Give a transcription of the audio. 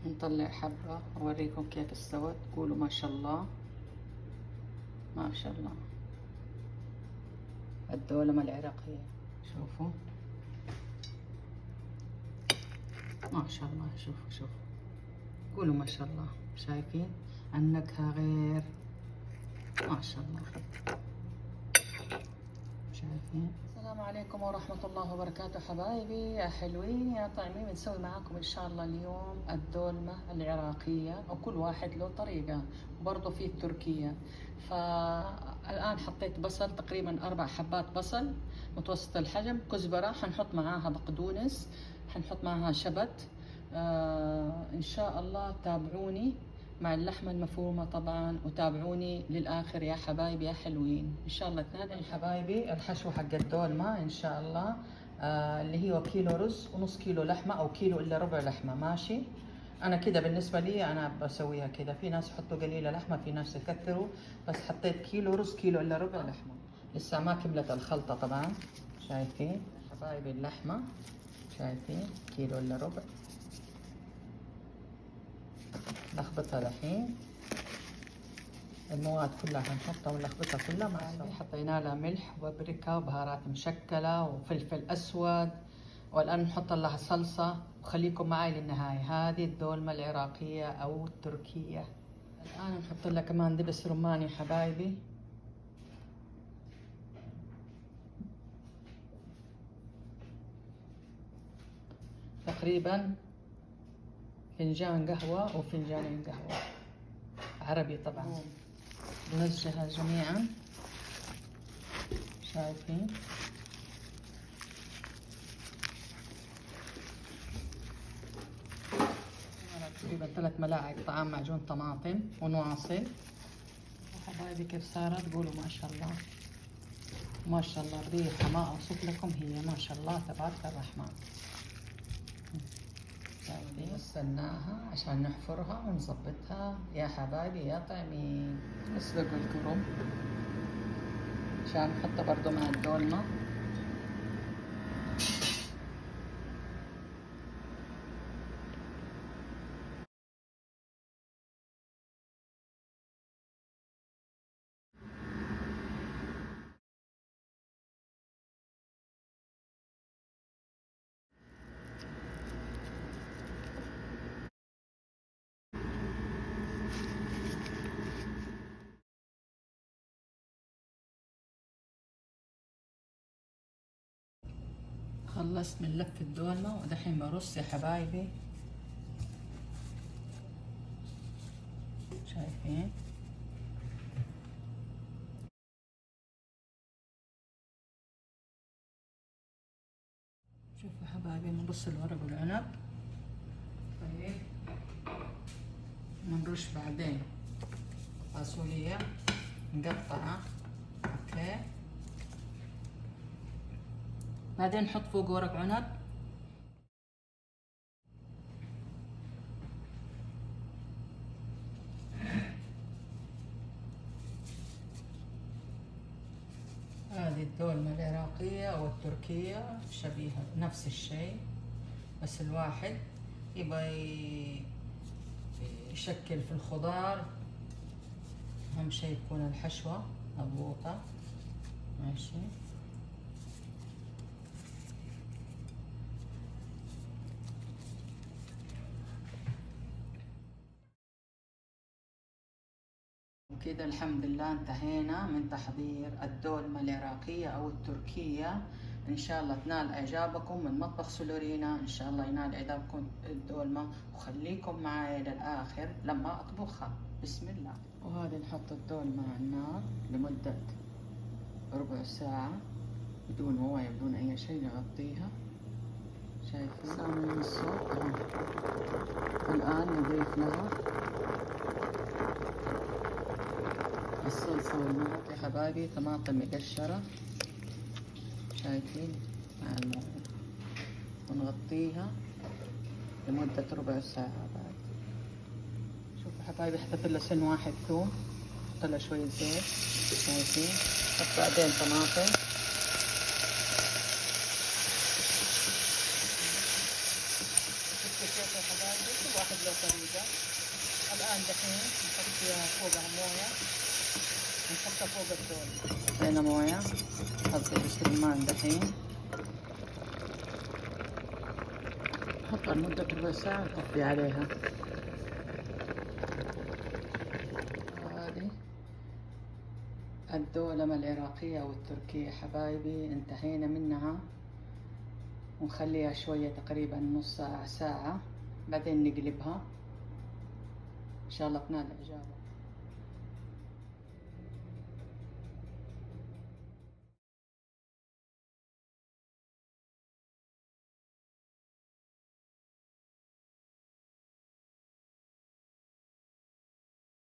نطلع حبة أوريكم كيف استوت. قولوا ما شاء الله ما شاء الله. الدولمة العراقية شوفوا ما شاء الله. شوفوا قولوا ما شاء الله. شايفين النكهة غير ما شاء الله. شايفين. السلام عليكم ورحمة الله وبركاته حبايبي يا حلوين يا طعمين. بنسوي معاكم إن شاء الله اليوم الدولمة العراقية، وكل واحد له طريقة، وبرضه في التركية. فالآن حطيت بصل تقريبا 4 حبات بصل متوسط الحجم، كزبرة، حنحط معاها بقدونس، حنحط معاها شبت. إن شاء الله تابعوني مع اللحمة المفرومة طبعا، وتابعوني للآخر يا حبايبي يا حلوين. إن شاء الله تنادي حبايبي الحشو حق الدولمة إن شاء الله. اللي هو كيلو رز ونص كيلو لحمة، أو كيلو إلا ربع لحمة ماشي. أنا كده بالنسبة لي أنا بسويها كده. في ناس يحطوا قليلة لحمة، في ناس يكثروا، بس حطيت كيلو رز كيلو إلا ربع لحمة. لسه ما كملت الخلطة طبعا. شايفين حبايبي اللحمة، شايفين كيلو إلا ربع. نخبطها الحين، المواد كلها هنحطها ونلخبطها كلها مع بعض. حطينا لها ملح وبابريكا وبهارات مشكلة وفلفل أسود، والآن نحط لها صلصة. وخليكم معي للنهاية. هذه الدولمة العراقية أو التركية. الآن نحط لها كمان دبس رماني حبايبي. تقريبا فنجان قهوة وفنجانين قهوة عربي طبعا. نمزجها جميعا. شايفين تقريبا 3 ملاعق طعام معجون طماطم ونواصل. حبايبي كيف صارت؟ قولوا ما شاء الله ما شاء الله. الريحة ما أوصف لكم، هي ما شاء الله تبارك الرحمن. غسلناها عشان نحفرها ونظبطها يا حبايبي يا طعمين. نسلق الكرنب عشان نحطه برضو مع الدولمة. خلصت من لف الدولمة ودحين برص يا حبايبي. شايفين شوفوا حبايبي، نرص الورق والعنب. طيب نرش بعدين فاصوليا مقطعة. اوكي، بعدين نحط فوق ورق عنب. هذه الدولمة العراقية أو التركية شبيهة نفس الشيء، بس الواحد يبغى يشكل في الخضار. أهم شيء تكون الحشوة مضبوطة ماشي. وكده الحمد لله انتهينا من تحضير الدولمة العراقية أو التركية. إن شاء الله تنال إعجابكم من مطبخ سلورينا. إن شاء الله ينال إعجابكم الدولمة، وخليكم معي للآخر لما أطبخها. بسم الله. وهذه نحط الدولمة على النار لمدة ربع ساعة بدون موية بدون أي شيء، نغطيها. شايفين سامعين الصوت؟ الآن نضيف لها الصلصة والملح يا حبايبي، طماطم مقشرة شايفين مع الموية، ونغطيها لمدة ربع ساعة. بعد شوفوا حبايبي حطيت لها سن واحد ثوم، حط لها شوية زيت شايفين، حط بعدين طماطم. شوفوا كيف يا حبايبي، كل واحد له طريقة. الآن دحين نحط فيها فوقها موية، نحطها فوق الدول. حطينا موية، نحط الرمان دحين، نحطها لمدة ربع ساعة ونطفي عليها. هذه الدولمة العراقية أو التركية حبايبي انتهينا منها، ونخليها شوية تقريبا نص ساعة، بعدين نقلبها إن شاء الله تنال إعجابها.